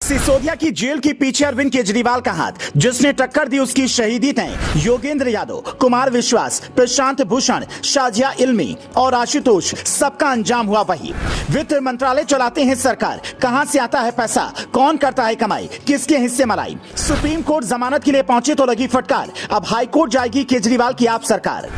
सिसोदिया की जेल के पीछे अरविंद केजरीवाल का हाथ, जिसने टक्कर दी उसकी शहीदी तय। योगेंद्र यादव, कुमार विश्वास, प्रशांत भूषण, शाजिया इल्मी और आशुतोष, सबका अंजाम हुआ वही। वित्त मंत्रालय चलाते हैं सरकार, कहां से आता है पैसा, कौन करता है कमाई, किसके हिस्से मलाई। सुप्रीम कोर्ट जमानत के लिए पहुंचे तो लगी फटकार, अब हाई कोर्ट जाएगी केजरीवाल की आप सरकार।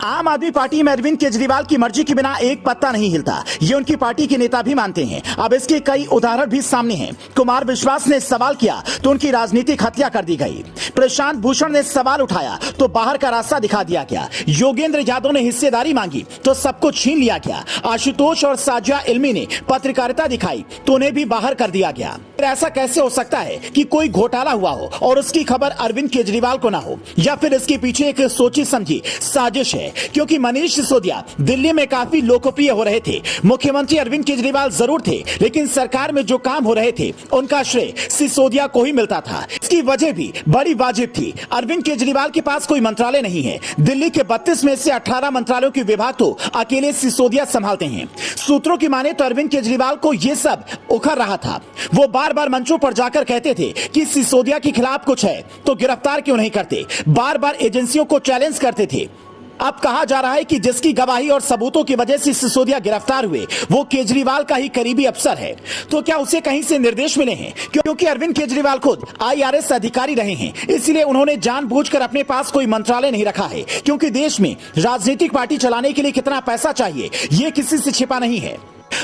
आम आदमी पार्टी में अरविंद केजरीवाल की मर्जी के बिना एक पत्ता नहीं हिलता, ये उनकी पार्टी के नेता भी मानते हैं। अब इसके कई उदाहरण भी सामने हैं। कुमार विश्वास ने सवाल किया तो उनकी राजनीतिक हत्या कर दी गई। प्रशांत भूषण ने सवाल उठाया तो बाहर का रास्ता दिखा दिया गया। योगेंद्र यादव ने हिस्सेदारी मांगी तो सबको छीन लिया गया। आशुतोष और शाजिया इल्मी ने पत्रकारिता दिखाई तो उन्हें भी बाहर कर दिया गया। ऐसा कैसे हो सकता है कि कोई घोटाला हुआ हो और उसकी खबर अरविंद केजरीवाल को ना हो, या फिर इसके पीछे एक सोची समझी साजिश है? क्योंकि मनीष सिसोदिया दिल्ली में काफी लोकप्रिय हो रहे थे। मुख्यमंत्री अरविंद केजरीवाल जरूर थे, लेकिन सरकार में जो काम हो रहे थे उनका श्रेय सिसोदिया को ही मिलता था। इसकी वजह भी बड़ी वाजिब थी। अरविंद केजरीवाल के पास कोई मंत्रालय नहीं है। दिल्ली के 32 में से 18 मंत्रालयों के विभाग तो अकेले सिसोदिया संभालते हैं। सूत्रों की माने तो अरविंद केजरीवाल को यह सब उखड़ रहा था। वो बार बार मंचों पर जाकर कहते थे कि सिसोदिया के खिलाफ कुछ है तो गिरफ्तार क्यों नहीं करते। बार बार एजेंसियों को चैलेंज करते थे। अब कहा जा रहा है कि जिसकी गवाही और सबूतों की वजह से सिसोदिया गिरफ्तार हुए वो केजरीवाल का ही करीबी अफसर है। तो क्या उसे कहीं से निर्देश मिले हैं? क्योंकि अरविंद केजरीवाल खुद IRS अधिकारी रहे हैं, इसलिए उन्होंने जानबूझकर अपने पास कोई मंत्रालय नहीं रखा है। क्योंकि देश में राजनीतिक पार्टी चलाने के लिए कितना पैसा चाहिए ये किसी से छिपा नहीं है।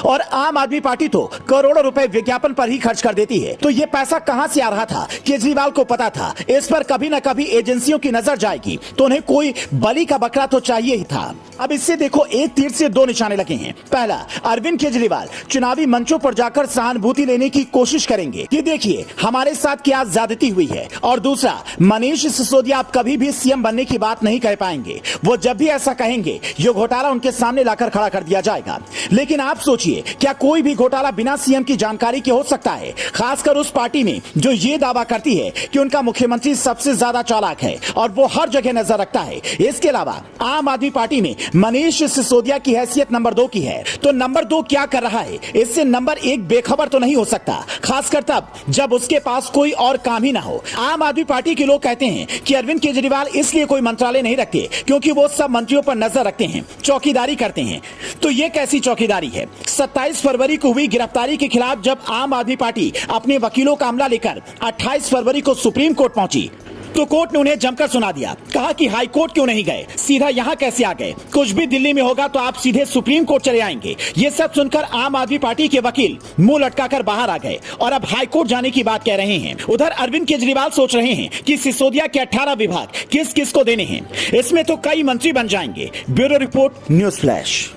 और आम आदमी पार्टी तो करोड़ों रुपए विज्ञापन पर ही खर्च कर देती है। तो ये पैसा कहां से आ रहा था केजरीवाल को पता था। इस पर कभी न कभी एजेंसियों की नजर जाएगी तो उन्हें कोई बलि का बकरा तो चाहिए ही था। अब इससे देखो, एक तीर से दो निशाने लगे हैं। पहला, अरविंद केजरीवाल चुनावी मंचों पर जाकर सहानुभूति लेने की कोशिश करेंगे कि देखिए हमारे साथ क्या ज्यादती हुई है। और दूसरा, मनीष सिसोदिया आप कभी भी सीएम बनने की बात नहीं कह पाएंगे। वो जब भी ऐसा कहेंगे ये घोटाला उनके सामने लाकर खड़ा कर दिया जाएगा। लेकिन आप सोचिए, क्या कोई भी घोटाला बिना सीएम की जानकारी के हो सकता है? खासकर उस पार्टी में जो ये दावा करती है कि उनका मुख्यमंत्री सबसे ज्यादा चालाक है और वो हर जगह नजर रखता है। इसके अलावा आम आदमी पार्टी में मनीष सिसोदिया की हैसियत नंबर 2 की है। तो नंबर 2 क्या कर रहा है, इससे नंबर 1 बेखबर तो नहीं हो सकता, खासकर तब जब उसके पास कोई और काम ही ना हो। आम आदमी पार्टी के लोग कहते हैं कि अरविंद केजरीवाल इसलिए कोई मंत्रालय नहीं रखते क्योंकि वो सब मंत्रियों पर नजर रखते हैं, चौकीदारी करते हैं। तो ये कैसी चौकीदारी है? 27 फरवरी को हुई गिरफ्तारी के खिलाफ जब आम आदमी पार्टी अपने वकीलों का अमला लेकर 28 फरवरी को सुप्रीम कोर्ट पहुंची तो कोर्ट ने उन्हें जमकर सुना दिया। कहा कि हाई कोर्ट क्यों नहीं गए, सीधा यहाँ कैसे आ गए? कुछ भी दिल्ली में होगा तो आप सीधे सुप्रीम कोर्ट चले आएंगे। ये सब सुनकर आम आदमी पार्टी के वकील मुंह लटकाकर बाहर आ गए और अब हाई कोर्ट जाने की बात कह रहे हैं। उधर अरविंद केजरीवाल सोच रहे हैं कि सिसोदिया के 18 विभाग किस किस को देने हैं। इसमें तो कई मंत्री बन जाएंगे। Bureau report, news flash.